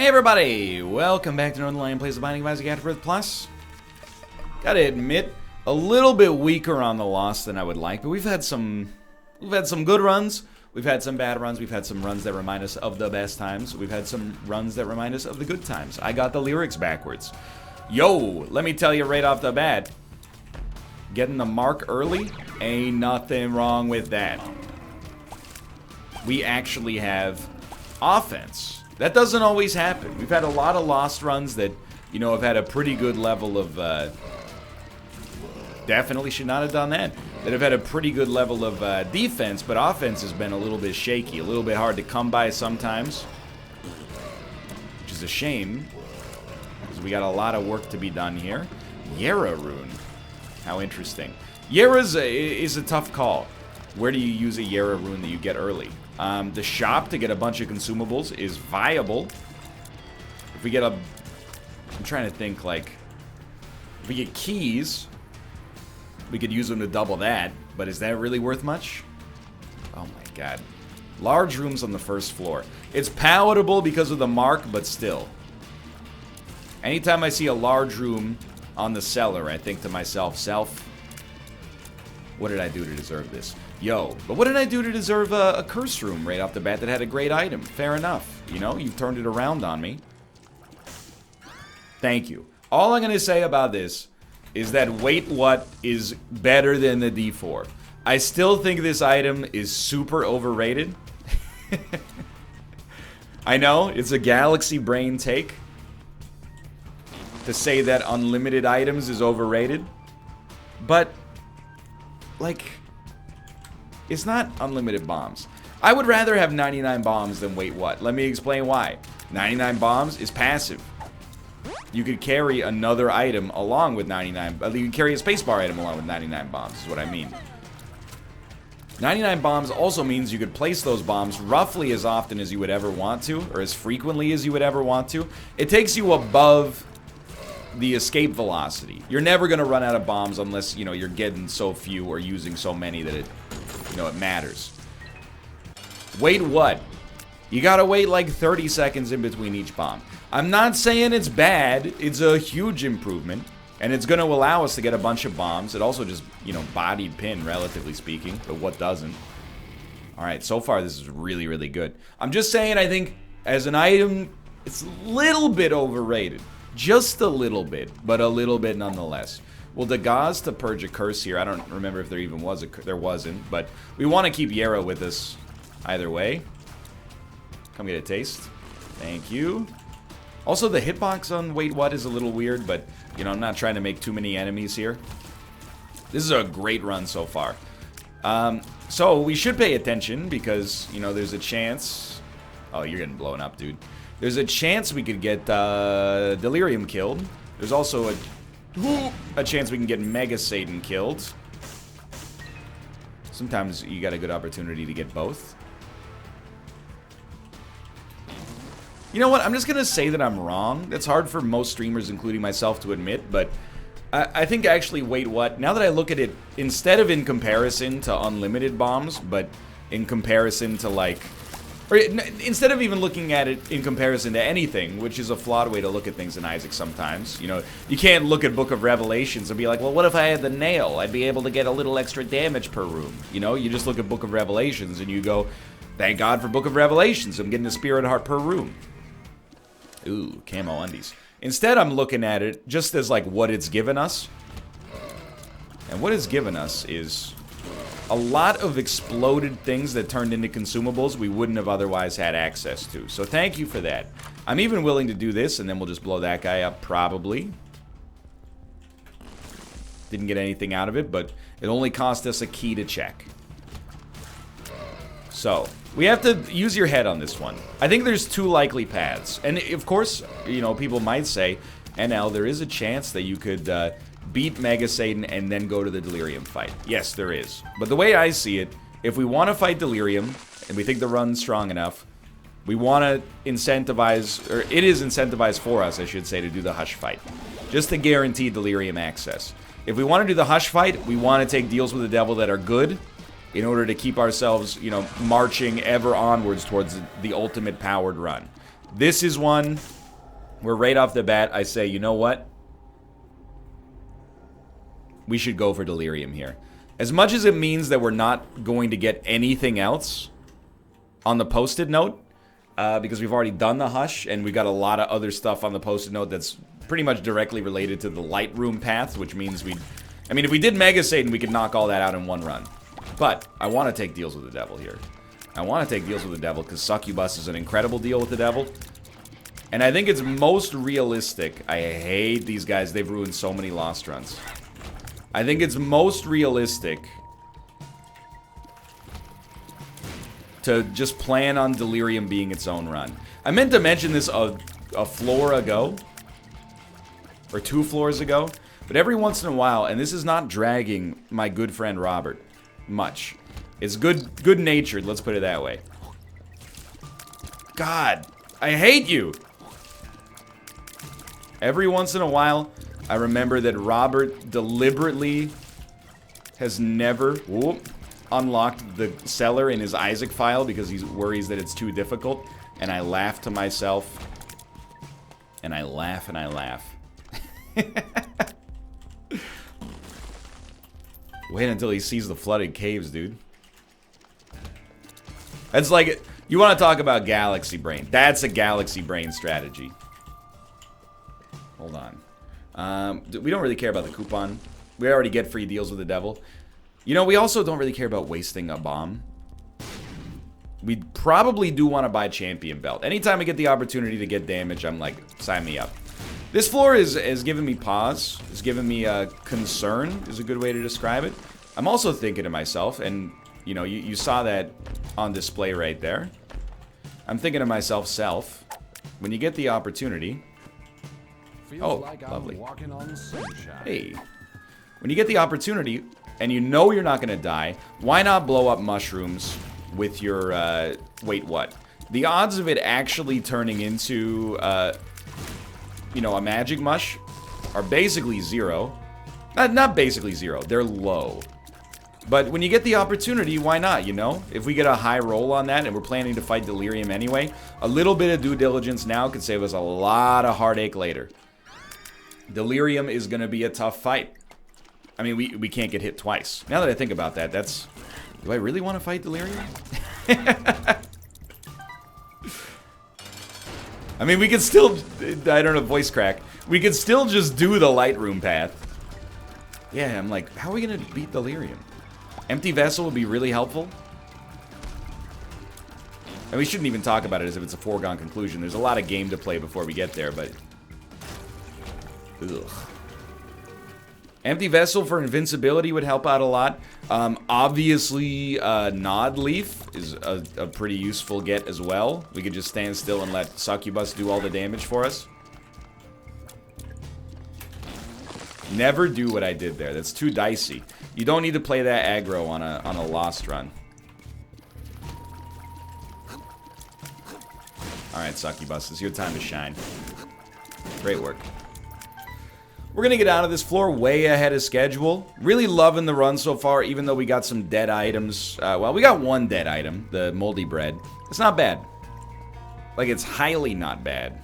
Hey everybody, welcome back to Northernlion Plays the Binding of Isaac AFTERBIRTH Plus. Gotta admit, a little bit weaker on the loss than I would like, but we've had some good runs, we've had some bad runs, we've had some runs that remind us of the best times, we've had some runs that remind us of the good times. I got the lyrics backwards. Yo, let me tell you right off the bat, getting the mark early, ain't nothing wrong with that. We actually have offense. That doesn't always happen. We've had a lot of lost runs that, you know, have had a pretty good level of, definitely should not have done that. That have had a pretty good level of defense, but offense has been a little bit shaky, a little bit hard to come by sometimes. Which is a shame, because we got a lot of work to be done here. Yara rune. How interesting. Yara's is a tough call. Where do you use a Yara rune that you get early? The shop to get a bunch of consumables is viable. If we get I'm trying to think, like, if we get keys, we could use them to double that, but is that really worth much? Oh my god. Large rooms on the first floor. It's palatable because of the mark, but still. Anytime I see a large room on the cellar, I think to myself, what did I do to deserve this? Yo, but what did I do to deserve a curse room right off the bat that had a great item? Fair enough. You know, you've turned it around on me. Thank you. All I'm going to say about this is that wait what is better than the D4. I still think this item is super overrated. I know, it's a galaxy brain take to say that unlimited items is overrated. But, like, it's not unlimited bombs. I would rather have 99 bombs than wait what. Let me explain why. 99 bombs is passive. You could carry another item along with 99. You could carry a spacebar item along with 99 bombs, is what I mean. 99 bombs also means you could place those bombs roughly as often as you would ever want to, or as frequently as you would ever want to. It takes you above the escape velocity. You're never going to run out of bombs unless, you know, you're getting so few or using so many that it, you know, it matters. Wait what? You gotta wait like 30 seconds in between each bomb. I'm not saying it's bad. It's a huge improvement. And it's gonna allow us to get a bunch of bombs. It also just, you know, bodied pin, relatively speaking. But what doesn't? Alright, so far this is really, really good. I'm just saying, I think, as an item, it's a little bit overrated. Just a little bit, but a little bit nonetheless. Well, the gauze to purge a curse here, I don't remember if there even was a there wasn't, but we want to keep Yara with us either way. Come get a taste. Thank you. Also, the hitbox on wait what is a little weird, but, you know, I'm not trying to make too many enemies here. This is a great run so far. So we should pay attention because, you know, there's a chance. Oh, you're getting blown up, dude. There's a chance we could get Delirium killed. There's also a chance we can get Mega Satan killed. Sometimes you got a good opportunity to get both. You know what? I'm just gonna say that I'm wrong. That's hard for most streamers, including myself, to admit, but I think actually, wait what? Now that I look at it, instead of in comparison to unlimited bombs, but in comparison to, like, or instead of even looking at it in comparison to anything, which is a flawed way to look at things in Isaac sometimes. You know, you can't look at Book of Revelations and be like, well, what if I had the nail? I'd be able to get a little extra damage per room. You know, you just look at Book of Revelations and you go, thank God for Book of Revelations. I'm getting a Spirit Heart per room. Ooh, camo undies. Instead, I'm looking at it just as, like, what it's given us. And what it's given us is a lot of exploded things that turned into consumables we wouldn't have otherwise had access to. So thank you for that. I'm even willing to do this, and then we'll just blow that guy up, probably. Didn't get anything out of it, but it only cost us a key to check. So, we have to use your head on this one. I think there's two likely paths. And, of course, you know, people might say, NL, there is a chance that you could beat Mega Satan and then go to the Delirium fight. Yes, there is. But the way I see it, if we want to fight Delirium, and we think the run's strong enough, we want to incentivize, or it is incentivized for us, I should say, to do the Hush fight. Just to guarantee Delirium access. If we want to do the Hush fight, we want to take deals with the devil that are good, in order to keep ourselves, you know, marching ever onwards towards the ultimate powered run. This is one where right off the bat I say, you know what? We should go for Delirium here. As much as it means that we're not going to get anything else on the Post-it note, because we've already done the Hush, and we've got a lot of other stuff on the Post-it note that's pretty much directly related to the Lightroom path, which means we'd... I mean, if we did Mega Satan, we could knock all that out in one run. But I want to take Deals with the Devil here. I want to take Deals with the Devil because Succubus is an incredible deal with the Devil. And I think it's most realistic. I hate these guys. They've ruined so many Lost runs. I think it's most realistic to just plan on Delirium being its own run. I meant to mention this a floor ago. Or 2 floors ago. But every once in a while, and this is not dragging my good friend Robert much. It's good-natured, let's put it that way. God, I hate you! Every once in a while, I remember that Robert deliberately has never unlocked the cellar in his Isaac file because he worries that it's too difficult. And I laugh to myself. And I laugh and I laugh. Wait until he sees the flooded caves, dude. That's like, you want to talk about galaxy brain. That's a galaxy brain strategy. Hold on. We don't really care about the coupon. We already get free deals with the devil. You know, we also don't really care about wasting a bomb. We probably do want to buy champion belt. Anytime I get the opportunity to get damage, I'm like, sign me up. This floor is giving me pause. It's giving me concern, is a good way to describe it. I'm also thinking to myself, and, you know, you saw that on display right there. I'm thinking to myself, when you get the opportunity... Oh, lovely. Hey. When you get the opportunity, and you know you're not going to die, why not blow up mushrooms with your, wait, what? The odds of it actually turning into, you know, a magic mush are basically 0. Not basically 0, they're low. But when you get the opportunity, why not, you know? If we get a high roll on that and we're planning to fight Delirium anyway, a little bit of due diligence now could save us a lot of heartache later. Delirium is going to be a tough fight. I mean, we can't get hit twice. Now that I think about that, that's... Do I really want to fight Delirium? I mean, we could still... I don't know, voice crack. We could still just do the Lightroom path. Yeah, I'm like, how are we going to beat Delirium? Empty Vessel would be really helpful. And we shouldn't even talk about it as if it's a foregone conclusion. There's a lot of game to play before we get there, but... Ugh. Empty Vessel for invincibility would help out a lot. Obviously, Nod Leaf is a pretty useful get as well. We could just stand still and let Succubus do all the damage for us. Never do what I did there. That's too dicey. You don't need to play that aggro on a Lost run. Alright, Succubus, it's your time to shine. Great work. We're going to get out of this floor way ahead of schedule. Really loving the run so far, even though we got some dead items. Well, we got one dead item, the moldy bread. It's not bad. Like, it's highly not bad.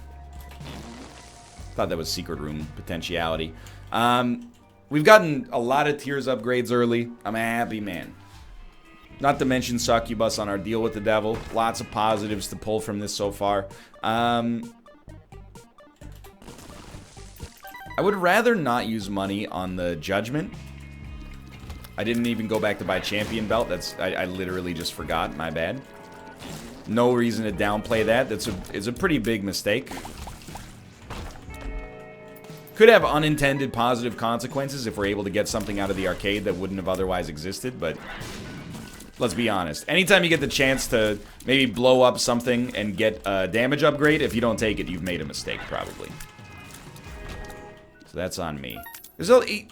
Thought that was secret room potentiality. We've gotten a lot of tiers upgrades early. I'm a happy man. Not to mention Succubus on our deal with the devil. Lots of positives to pull from this so far. I would rather not use money on the Judgment. I didn't even go back to buy Champion Belt. I literally just forgot. My bad. No reason to downplay that. It's a pretty big mistake. Could have unintended positive consequences if we're able to get something out of the arcade that wouldn't have otherwise existed, but let's be honest. Anytime you get the chance to maybe blow up something and get a damage upgrade, if you don't take it, you've made a mistake, probably. So that's on me.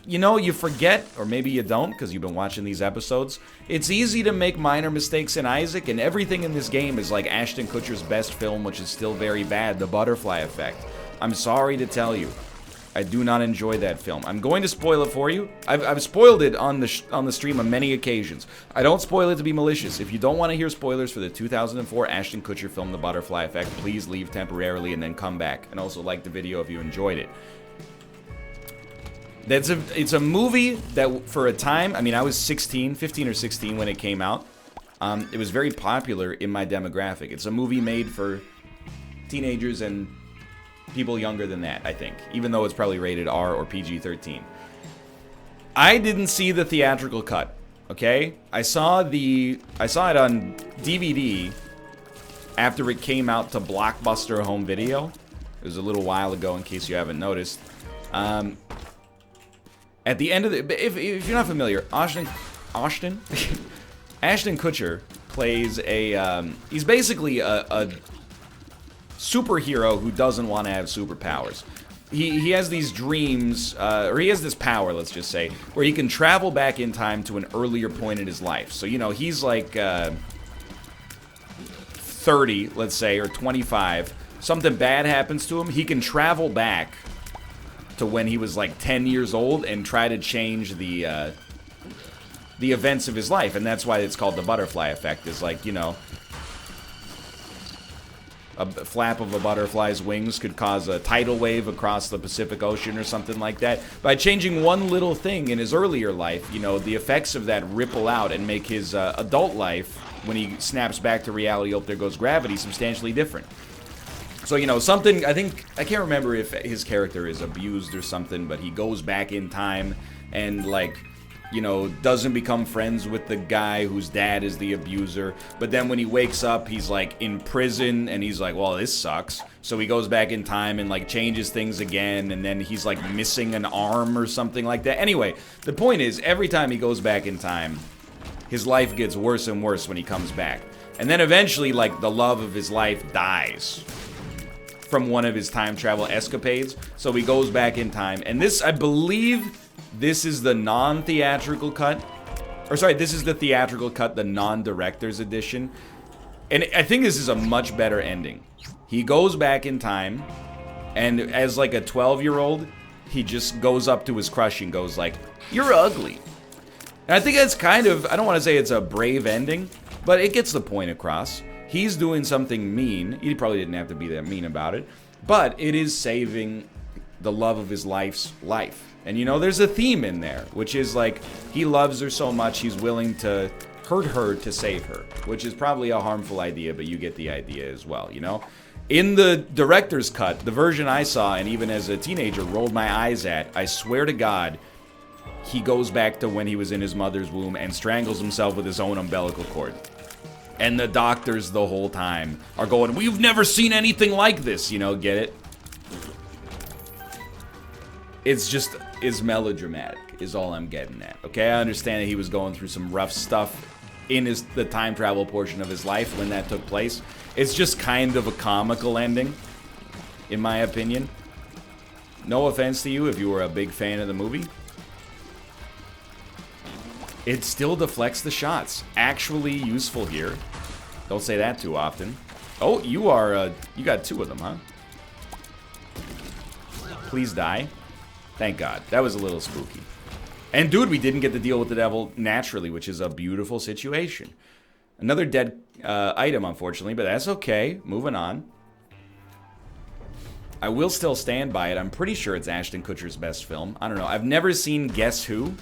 You know, you forget, or maybe you don't, because you've been watching these episodes. It's easy to make minor mistakes in Isaac, and everything in this game is like Ashton Kutcher's best film, which is still very bad, The Butterfly Effect. I'm sorry to tell you. I do not enjoy that film. I'm going to spoil it for you. I've spoiled it on the stream on many occasions. I don't spoil it to be malicious. If you don't want to hear spoilers for the 2004 Ashton Kutcher film, The Butterfly Effect, please leave temporarily and then come back. And also like the video if you enjoyed it. It's a movie that, for a time, I mean, I was 15 or 16 when it came out. It was very popular in my demographic. It's a movie made for teenagers and people younger than that, I think. Even though it's probably rated R or PG-13. I didn't see the theatrical cut, okay? I saw it on DVD after it came out to Blockbuster Home Video. It was a little while ago, in case you haven't noticed. At the end of the... If you're not familiar, Ashton Kutcher plays a... he's basically a superhero who doesn't want to have superpowers. He has these dreams, or he has this power, let's just say, where he can travel back in time to an earlier point in his life. So, you know, he's like 30, let's say, or 25. Something bad happens to him. He can travel back to when he was like 10 years old and try to change the events of his life. And that's why it's called the butterfly effect. Is like, you know, a flap of a butterfly's wings could cause a tidal wave across the Pacific Ocean or something like that. By changing one little thing in his earlier life, you know, the effects of that ripple out and make his adult life, when he snaps back to reality, oh, there goes gravity, substantially different. So, you know, something, I can't remember if his character is abused or something, but he goes back in time and, like, you know, doesn't become friends with the guy whose dad is the abuser. But then when he wakes up, he's, like, in prison, and he's like, well, this sucks. So he goes back in time and, like, changes things again, and then he's, like, missing an arm or something like that. Anyway, the point is, every time he goes back in time, his life gets worse and worse when he comes back. And then eventually, like, the love of his life dies from one of his time travel escapades. So he goes back in time. And this, I believe, this is the non-theatrical cut. Or sorry, this is the theatrical cut, the non-director's edition. And I think this is a much better ending. He goes back in time, and as like a 12-year-old, he just goes up to his crush and goes like, "You're ugly." And I think that's kind of, I don't want to say it's a brave ending, but it gets the point across. He's doing something mean. He probably didn't have to be that mean about it. But it is saving the love of his life's life. And, you know, there's a theme in there, which is like, he loves her so much, he's willing to hurt her to save her. Which is probably a harmful idea, but you get the idea as well, you know? In the director's cut, the version I saw, and even as a teenager rolled my eyes at, I swear to God, he goes back to when he was in his mother's womb and strangles himself with his own umbilical cord. And the doctors the whole time are going, "We've never seen anything like this," you know, get it? It's melodramatic, is all I'm getting at, okay? I understand that he was going through some rough stuff in the time travel portion of his life when that took place. It's just kind of a comical ending, in my opinion. No offense to you if you were a big fan of the movie. It still deflects the shots. Actually useful here. Don't say that too often. Oh, you got two of them, huh? Please die. Thank God. That was a little spooky. And dude, we didn't get to deal with the devil naturally, which is a beautiful situation. Another dead item, unfortunately, but that's okay. Moving on. I will still stand by it. I'm pretty sure it's Ashton Kutcher's best film. I don't know. I've never seen Guess Who,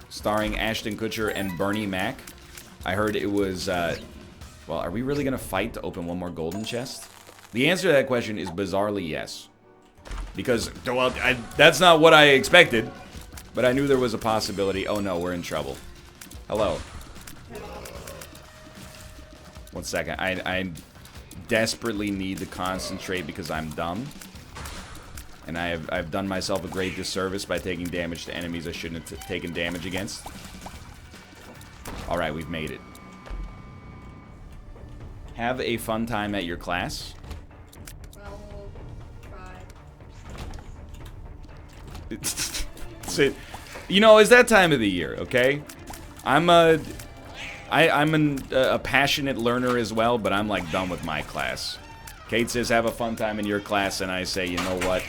starring Ashton Kutcher and Bernie Mac. I heard it was, well, are we really going to fight to open one more golden chest? The answer to that question is bizarrely yes. Because, well, that's not what I expected. But I knew there was a possibility. Oh no, we're in trouble. Hello. One second. I desperately need to concentrate because I'm dumb. And I've done myself a great disservice by taking damage to enemies I shouldn't have taken damage against. Alright, we've made it. Have a fun time at your class. Well, we'll try. So, you know, it's that time of the year, okay? I'm a passionate learner as well, but I'm like done with my class. Kate says, have a fun time in your class, and I say, you know what?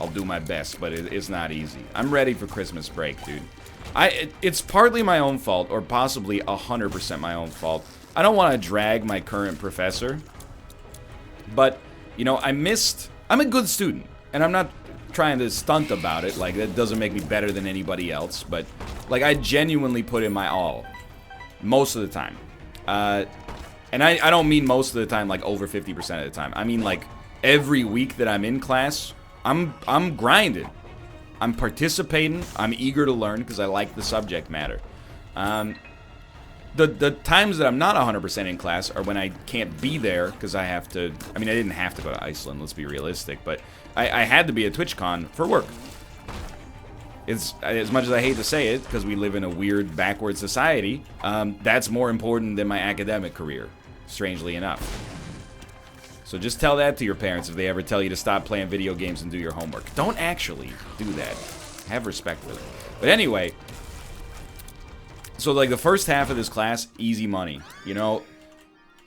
I'll do my best, but it's not easy. I'm ready for Christmas break, dude. It's partly my own fault, or possibly 100% my own fault. I don't want to drag my current professor, but, you know, I'm a good student, and I'm not trying to stunt about it. Like, that doesn't make me better than anybody else, but, like, I genuinely put in my all. Most of the time. And I don't mean most of the time, like, over 50% of the time. I mean, like, every week that I'm in class, I'm grinding. I'm participating. I'm eager to learn because I like the subject matter. The times that I'm not 100% in class are when I can't be there because I have to... I mean, I didn't have to go to Iceland, let's be realistic, but I had to be at TwitchCon for work. It's, as much as I hate to say it, because we live in a weird, backward society, that's more important than my academic career, strangely enough. So just tell that to your parents if they ever tell you to stop playing video games and do your homework. Don't actually do that. Have respect for them. But anyway, so like the first half of this class, easy money. You know,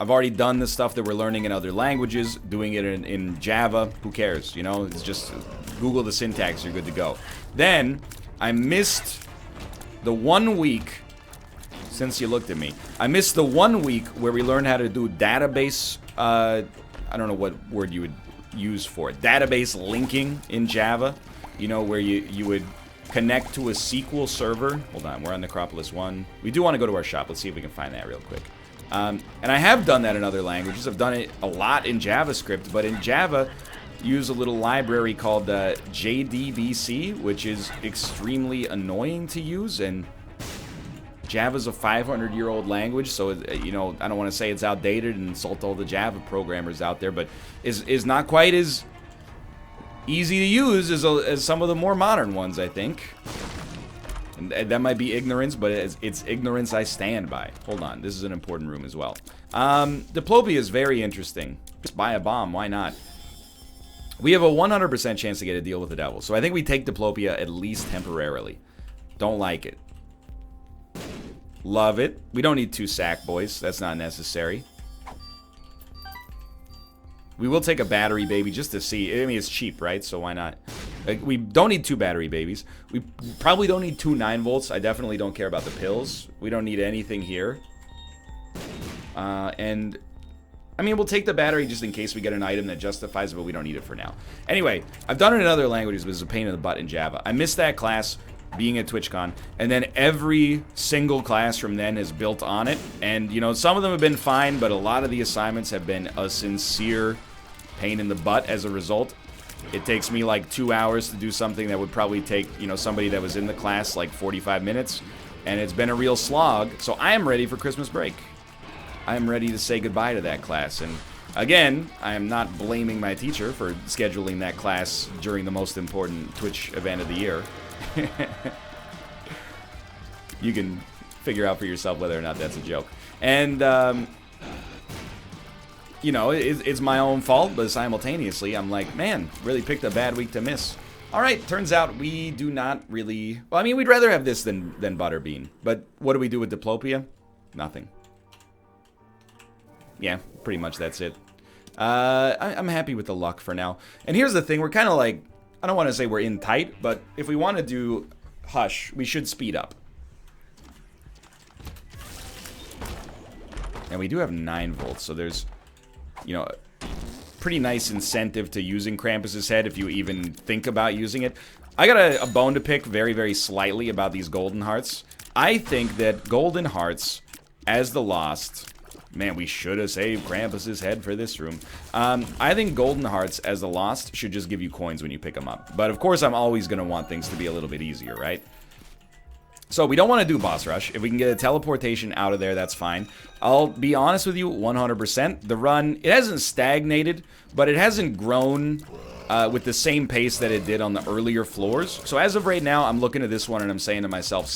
I've already done the stuff that we're learning in other languages, doing it in Java, who cares? You know, it's just Google the syntax, you're good to go. Then, I missed the 1 week, since you looked at me, I missed the 1 week where we learned how to do database, I don't know what word you would use for it. Database linking in Java. You know, where you would connect to a SQL server. Hold on, we're on Necropolis 1. We do want to go to our shop. Let's see if we can find that real quick. And I have done that in other languages. I've done it a lot in JavaScript, but in Java, use a little library called JDBC, which is extremely annoying to use, and Java's a 500-year-old language, so, you know, I don't want to say it's outdated and insult all the Java programmers out there, but is not quite as easy to use as some of the more modern ones, I think. And that might be ignorance, but it's ignorance I stand by. Hold on, this is an important room as well. Diplopia is very interesting. Just buy a bomb, why not? We have a 100% chance to get a deal with the devil, so I think we take Diplopia at least temporarily. Don't like it. Love it. We don't need 2 sack boys. That's not necessary. We will take a battery baby just to see. I mean, it's cheap, right? So why not? Like, we don't need 2 battery babies. We probably don't need 2 9 volts. I definitely don't care about the pills. We don't need anything here. And I mean, we'll take the battery just in case we get an item that justifies it, but we don't need it for now. Anyway, I've done it in other languages, but it's a pain in the butt in Java. I missed that class being at TwitchCon, and then every single class from then is built on it. And, you know, some of them have been fine, but a lot of the assignments have been a sincere pain in the butt as a result. It takes me like 2 hours to do something that would probably take, you know, somebody that was in the class like 45 minutes. And it's been a real slog, so I am ready for Christmas break. I am ready to say goodbye to that class. And again, I am not blaming my teacher for scheduling that class during the most important Twitch event of the year. You can figure out for yourself whether or not that's a joke. And, you know, it's my own fault, but simultaneously, I'm like, man, really picked a bad week to miss. Alright, turns out we do not really... Well, I mean, we'd rather have this than Butterbean. But what do we do with Diplopia? Nothing. Yeah, pretty much that's it. I'm happy with the luck for now. And here's the thing, we're kind of like... I don't want to say we're in tight, but if we want to do Hush, we should speed up. And we do have 9 volts, so there's, you know, pretty nice incentive to using Krampus's head if you even think about using it. I got a bone to pick very, very slightly about these golden hearts. I think that golden hearts, as the lost... Man, we should have saved Krampus's head for this room. I think golden hearts as the lost should just give you coins when you pick them up. But of course, I'm always going to want things to be a little bit easier, right? So we don't want to do boss rush. If we can get a teleportation out of there, that's fine. I'll be honest with you, 100%. The run, it hasn't stagnated, but it hasn't grown with the same pace that it did on the earlier floors. So as of right now, I'm looking at this one and I'm saying to myself,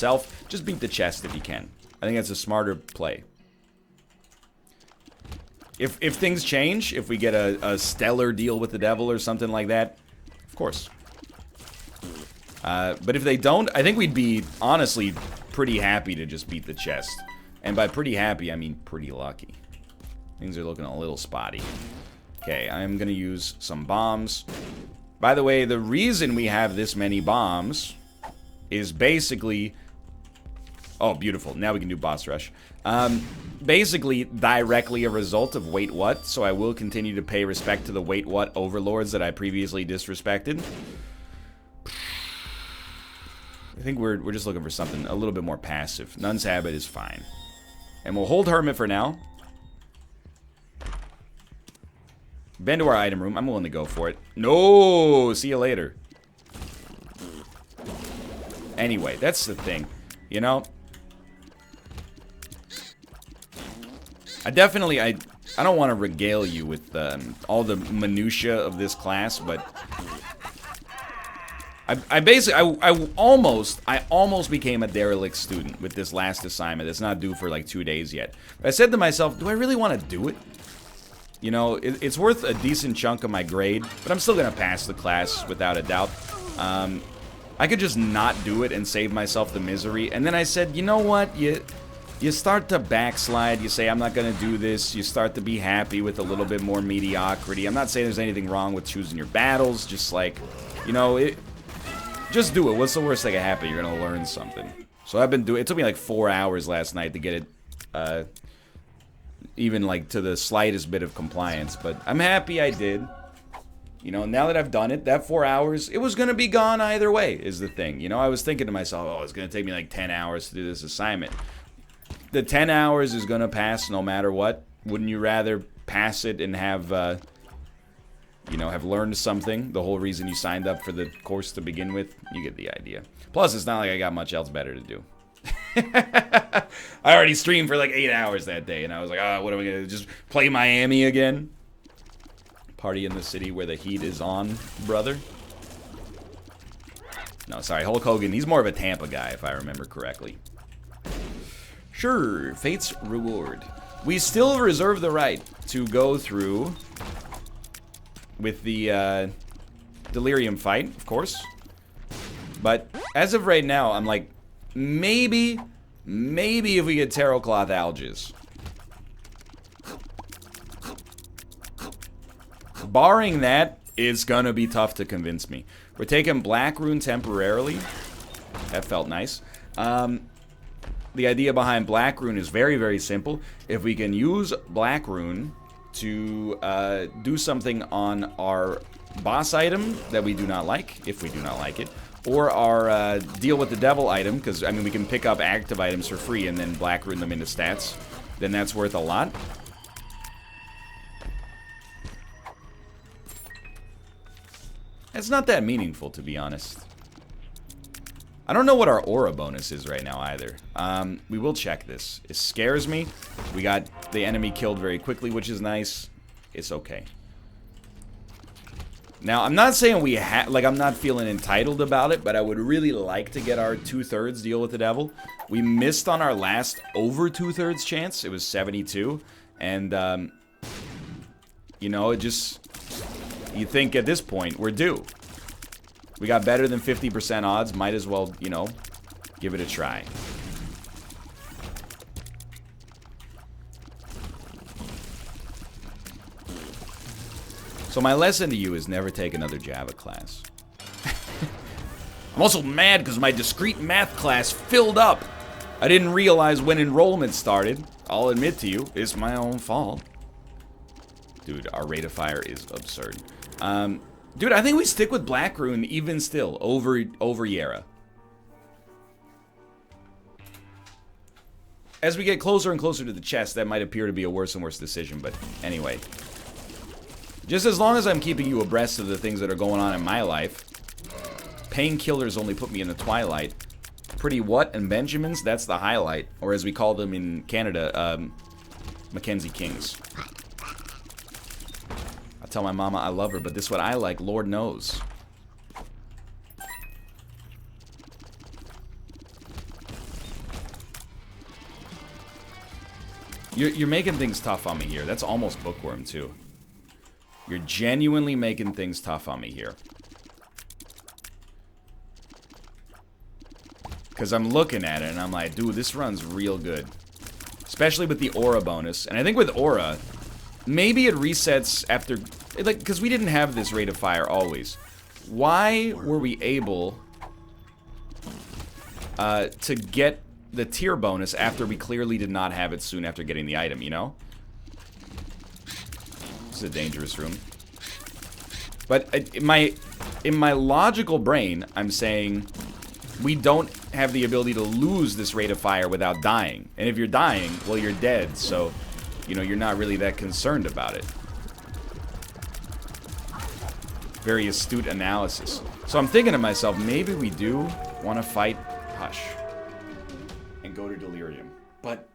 just beat the chest if you can. I think that's a smarter play. If things change, if we get a stellar deal with the devil or something like that, of course. But if they don't, I think we'd be, honestly, pretty happy to just beat the chest. And by pretty happy, I mean pretty lucky. Things are looking a little spotty. Okay, I'm gonna use some bombs. By the way, the reason we have this many bombs is basically... Oh, beautiful. Now we can do boss rush. Basically, directly a result of wait what, so I will continue to pay respect to the wait what overlords that I previously disrespected. I think we're just looking for something a little bit more passive. Nun's Habit is fine. And we'll hold Hermit for now. Been to our item room. I'm willing to go for it. No! See you later. Anyway, that's the thing. You know? I don't want to regale you with all the minutia of this class, but... I almost became a derelict student with this last assignment. It's not due for like 2 days yet. But I said to myself, do I really want to do it? You know, it's worth a decent chunk of my grade, but I'm still going to pass the class without a doubt. I could just not do it and save myself the misery. And then I said, you know what? You start to backslide. You say, I'm not going to do this. You start to be happy with a little bit more mediocrity. I'm not saying there's anything wrong with choosing your battles. Just like, you know, just do it. What's the worst that can happen? You're going to learn something. So I've been doing... It took me like 4 hours last night to get it... even like to the slightest bit of compliance, but I'm happy I did. You know, now that I've done it, that 4 hours, it was gonna be gone either way, is the thing. You know, I was thinking to myself, oh, it's gonna take me like 10 hours to do this assignment. The 10 hours is gonna pass no matter what. Wouldn't you rather pass it and have, you know, have learned something? The whole reason you signed up for the course to begin with? You get the idea. Plus, it's not like I got much else better to do. I already streamed for like 8 hours that day, and I was like, oh, what am I gonna do? Just play Miami again? Party in the city where the heat is on, brother. No, sorry, Hulk Hogan. He's more of a Tampa guy, if I remember correctly. Sure, Fate's Reward. We still reserve the right to go through with the Delirium fight, of course. But as of right now, I'm like, maybe if we get Tarot Cloth Alges. Barring that, it's gonna be tough to convince me. We're taking Black Rune temporarily. That felt nice. The idea behind Black Rune is very, very simple. If we can use Black Rune to do something on our boss item that we do not like, if we do not like it, or our Deal with the Devil item, because, I mean, we can pick up active items for free and then Black Rune them into stats, then that's worth a lot. It's not that meaningful, to be honest. I don't know what our aura bonus is right now, either. We will check this. It scares me. We got the enemy killed very quickly, which is nice. It's okay. Now, I'm not saying we like, I'm not feeling entitled about it, but I would really like to get our 2/3 Deal with the Devil. We missed on our last over 2/3 chance. It was 72. And, you know, it just... You think at this point, we're due. We got better than 50% odds. Might as well, you know, give it a try. So my lesson to you is never take another Java class. I'm also mad because my discrete math class filled up. I didn't realize when enrollment started. I'll admit to you, it's my own fault. Dude, our rate of fire is absurd. Dude, I think we stick with Black Rune even still over Yera. As we get closer and closer to the chest, that might appear to be a worse and worse decision, but anyway. Just as long as I'm keeping you abreast of the things that are going on in my life. Painkillers only put me in the twilight. Pretty what and Benjamins, that's the highlight. Or as we call them in Canada, Mackenzie Kings. I tell my mama I love her, but this is what I like, Lord knows. You're making things tough on me here. That's almost Bookworm, too. You're genuinely making things tough on me here. Because I'm looking at it and I'm like, dude, this run's real good. Especially with the aura bonus. And I think with aura, maybe it resets after... Like, because we didn't have this rate of fire always. Why were we able to get the tier bonus after we clearly did not have it soon after getting the item, you know? This is a dangerous room. But in my logical brain, I'm saying we don't have the ability to lose this rate of fire without dying. And if you're dying, well, you're dead, so, you know, you're not really that concerned about it. Very astute analysis. So I'm thinking to myself, maybe we do want to fight Hush and go to Delirium. But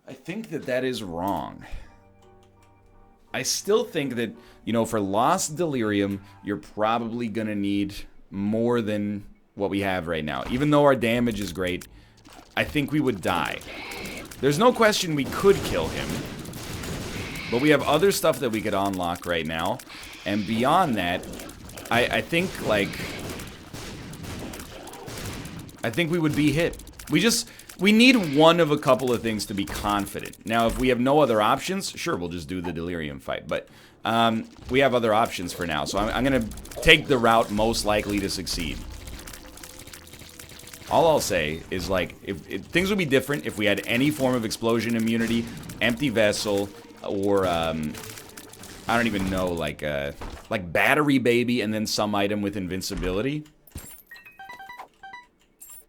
I think that that is wrong. I still think that, you know, for Lost Delirium, you're probably going to need more than what we have right now. Even though our damage is great, I think we would die. There's no question we could kill him. But we have other stuff that we could unlock right now. And beyond that, I think, like... I think we would be hit. We need one of a couple of things to be confident. Now, if we have no other options, sure, we'll just do the Delirium fight. But we have other options for now. So I'm going to take the route most likely to succeed. All I'll say is, like, if things would be different if we had any form of explosion immunity, empty vessel, or, I don't even know, like battery baby and then some item with invincibility.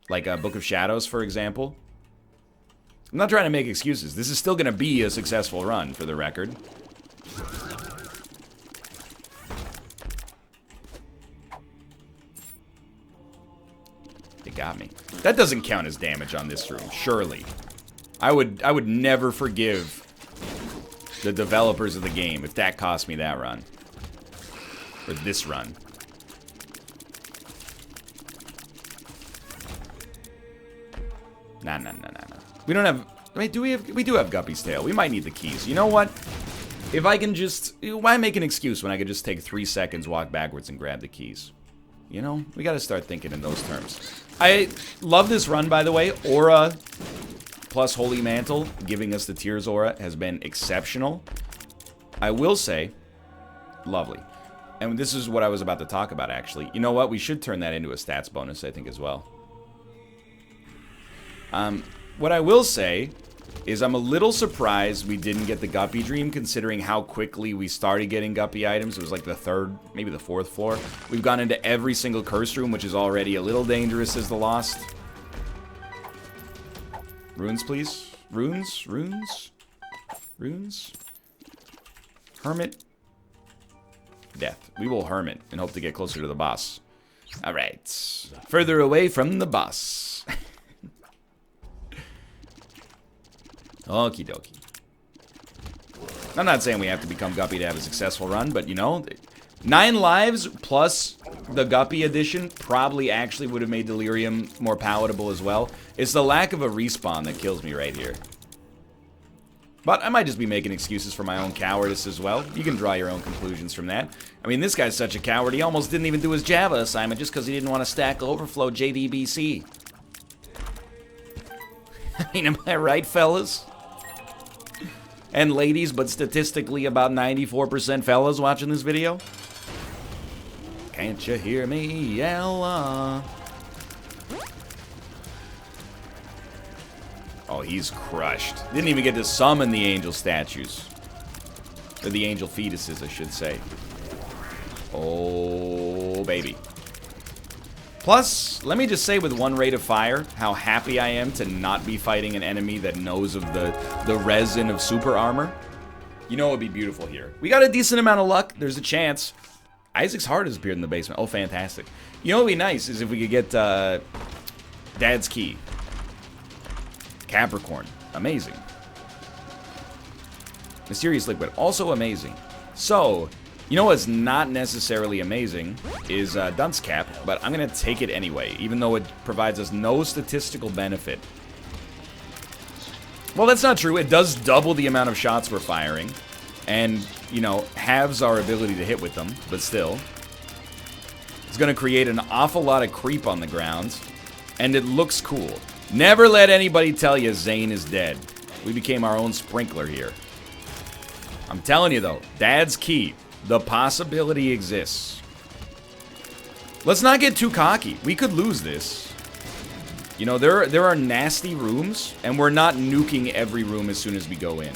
Like a Book of Shadows, for example. I'm not trying to make excuses. This is still going to be a successful run, for the record. It got me. That doesn't count as damage on this room, surely. I would never forgive the developers of the game if that cost me that run. Or this run. Nah. We don't have... Wait, do we have... We do have Guppy's Tail. We might need the keys. You know what? If I can just... Why make an excuse when I could just take 3 seconds, walk backwards, and grab the keys? You know? We gotta start thinking in those terms. I love this run, by the way. Aura plus Holy Mantle, giving us the Tears Aura, has been exceptional. I will say... Lovely. And this is what I was about to talk about, actually. You know what? We should turn that into a stats bonus, I think, as well. What I will say is I'm a little surprised we didn't get the Guppy Dream, considering how quickly we started getting Guppy items. It was like the 3rd, maybe the 4th floor. We've gone into every single curse room, which is already a little dangerous as the Lost. Runes, please. Runes. Hermit. Death. We will Hermit and hope to get closer to the boss. Alright. Further away from the boss. Okie dokie. I'm not saying we have to become Guppy to have a successful run, but you know, 9 lives plus the Guppy edition probably actually would have made Delirium more palatable as well. It's the lack of a respawn that kills me right here. But I might just be making excuses for my own cowardice as well. You can draw your own conclusions from that. I mean, this guy's such a coward, he almost didn't even do his Java assignment just because he didn't want to stack Overflow JDBC. I mean, am I right, fellas? And ladies, but statistically about 94% fellas watching this video. Can't you hear me, Ella? Oh, he's crushed. Didn't even get to summon the angel statues. Or the angel fetuses, I should say. Oh, baby. Plus, let me just say with 1 rate of fire, how happy I am to not be fighting an enemy that knows of the resin of super armor. You know it would be beautiful here. We got a decent amount of luck. There's a chance. Isaac's heart has appeared in the basement. Oh, fantastic. You know what would be nice is if we could get Dad's Key. Capricorn. Amazing. Mysterious Liquid. Also amazing. So... You know what's not necessarily amazing is Dunce Cap, but I'm going to take it anyway, even though it provides us no statistical benefit. Well, that's not true. It does double the amount of shots we're firing, and, you know, halves our ability to hit with them, but still. It's going to create an awful lot of creep on the ground, and it looks cool. Never let anybody tell you Zane is dead. We became our own sprinkler here. I'm telling you, though, Dad's key. The possibility exists. Let's not get too cocky. We could lose this. You know, there are nasty rooms, and we're not nuking every room as soon as we go in.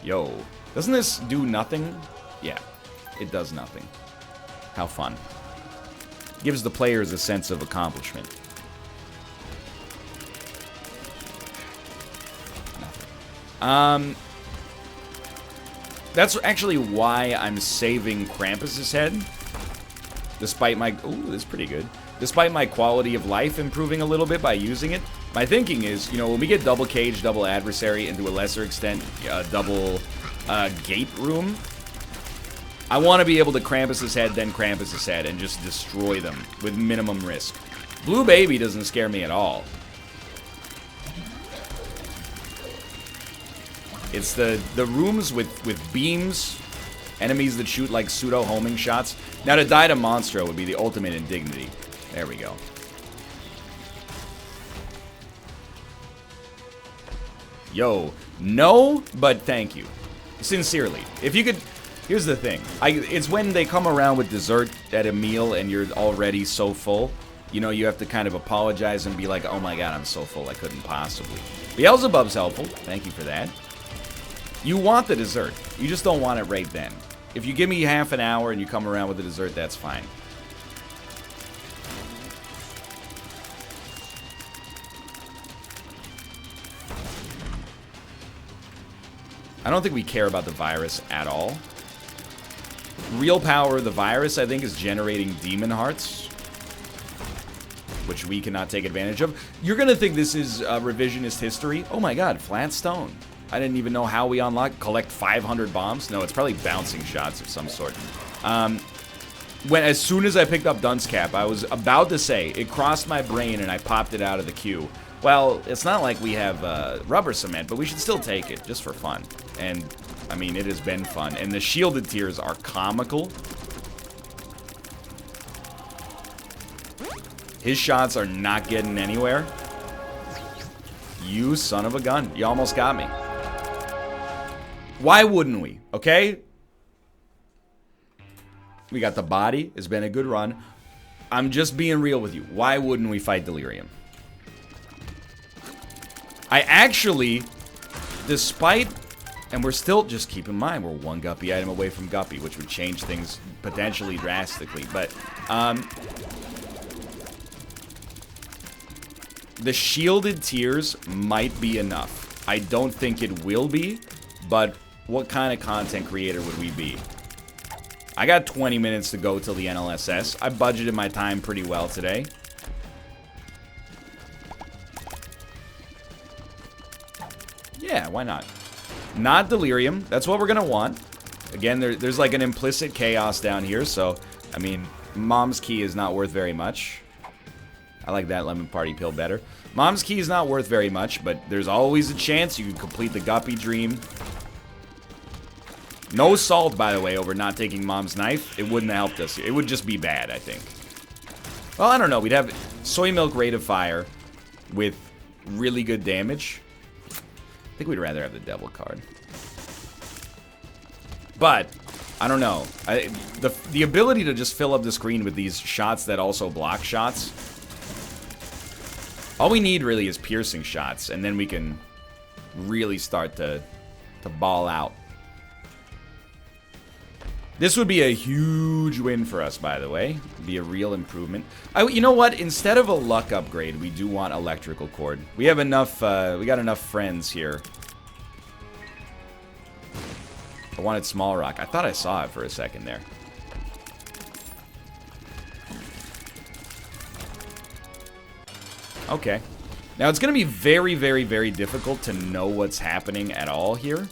Yo, doesn't this do nothing? Yeah, it does nothing. How fun. Gives the players a sense of accomplishment. Nothing. That's actually why I'm saving Krampus's head. Despite my... Ooh, this is pretty good. Despite my quality of life improving a little bit by using it, my thinking is, you know, when we get double cage, double adversary, and to a lesser extent, double gate room, I want to be able to Krampus's head, then Krampus's head, and just destroy them with minimum risk. Blue Baby doesn't scare me at all. It's the rooms with beams, enemies that shoot like pseudo-homing shots. Now, to die to Monstro would be the ultimate indignity. There we go. Yo, no, but thank you. Sincerely. If you could... Here's the thing. It's when they come around with dessert at a meal and you're already so full. You know, you have to kind of apologize and be like, oh my god, I'm so full, I couldn't possibly. Beelzebub's helpful. Thank you for that. You want the dessert. You just don't want it right then. If you give me half an hour and you come around with the dessert, that's fine. I don't think we care about the virus at all. Real power of the virus, I think, is generating demon hearts, which we cannot take advantage of. You're going to think this is revisionist history. Oh my god, flat stone. I didn't even know how we collect 500 bombs. No, it's probably bouncing shots of some sort. As soon as I picked up Dunce Cap, I was about to say, it crossed my brain and I popped it out of the queue. Well, it's not like we have rubber cement, but we should still take it, just for fun. And, I mean, it has been fun. And the shielded tiers are comical. His shots are not getting anywhere. You son of a gun. You almost got me. Why wouldn't we? Okay? We got the body. It's been a good run. I'm just being real with you. Why wouldn't we fight Delirium? I actually, despite... And we're still, just keep in mind, we're one Guppy item away from Guppy, which would change things potentially drastically. But, the shielded tiers might be enough. I don't think it will be, but what kind of content creator would we be? I got 20 minutes to go till the NLSS. I budgeted my time pretty well today. Yeah, why not? Not Delirium. That's what we're going to want. Again, there's like an implicit chaos down here, so, I mean, Mom's Key is not worth very much. I like that Lemon Party Pill better. Mom's Key is not worth very much, but there's always a chance you can complete the Guppy Dream. No salt, by the way, over not taking Mom's Knife. It wouldn't have helped us. It would just be bad, I think. Well, I don't know. We'd have Soy Milk Rate of Fire with really good damage. I think we'd rather have the Devil card. But, I don't know. The ability to just fill up the screen with these shots that also block shots. All we need really is piercing shots, and then we can really start to ball out. This would be a huge win for us, by the way. It'd be a real improvement. You know what? Instead of a luck upgrade, we do want electrical cord. We have enough, we got enough friends here. I wanted small rock. I thought I saw it for a second there. Okay. Now, it's going to be very, very, very difficult to know what's happening at all here.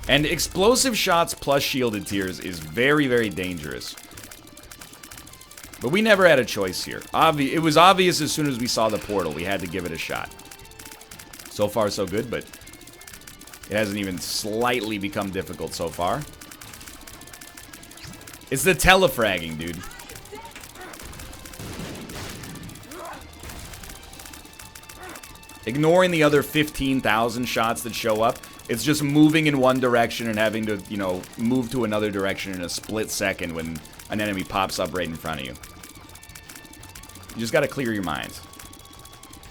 And explosive shots plus shielded tiers is very, very dangerous. But we never had a choice here. It was obvious as soon as we saw the portal. We had to give it a shot. So far, so good, but it hasn't even slightly become difficult so far. It's the telefragging, dude. Ignoring the other 15,000 shots that show up, it's just moving in one direction and having to, you know, move to another direction in a split second when an enemy pops up right in front of you. You just gotta clear your mind.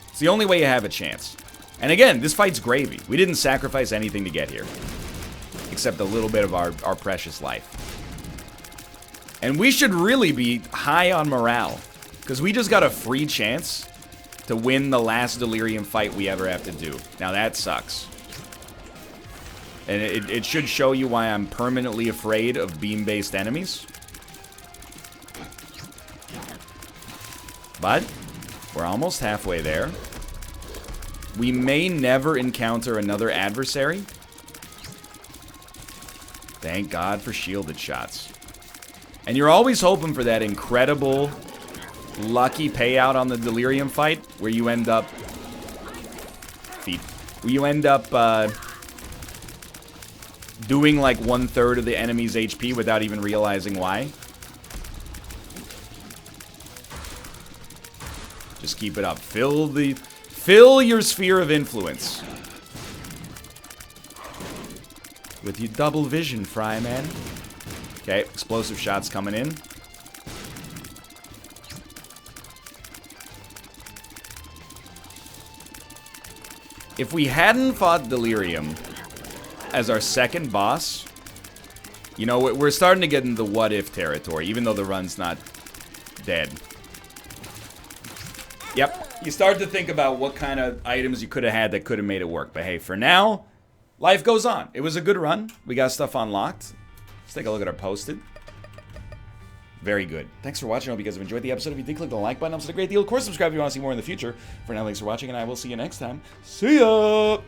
It's the only way you have a chance. And again, this fight's gravy. We didn't sacrifice anything to get here. Except a little bit of our precious life. And we should really be high on morale. Because we just got a free chance to win the last Delirium fight we ever have to do. Now that sucks. And it should show you why I'm permanently afraid of beam-based enemies. But we're almost halfway there. We may never encounter another adversary. Thank God for shielded shots. And you're always hoping for that incredible, lucky payout on the Delirium fight where you end up... doing like 1/3 of the enemy's HP without even realizing why. Just keep it up. Fill your sphere of influence. With your double vision, Fry Man. Okay, explosive shots coming in. If we hadn't fought Delirium as our second boss, you know, we're starting to get into the what-if territory, even though the run's not dead. Yep, you start to think about what kind of items you could have had that could have made it work. But hey, for now, life goes on. It was a good run. We got stuff unlocked. Let's take a look at our posted. Very good. Thanks for watching. I hope you guys have enjoyed the episode. If you did, click the like button. Helps a great deal. Of course, subscribe if you want to see more in the future. For now, thanks for watching, and I will see you next time. See ya!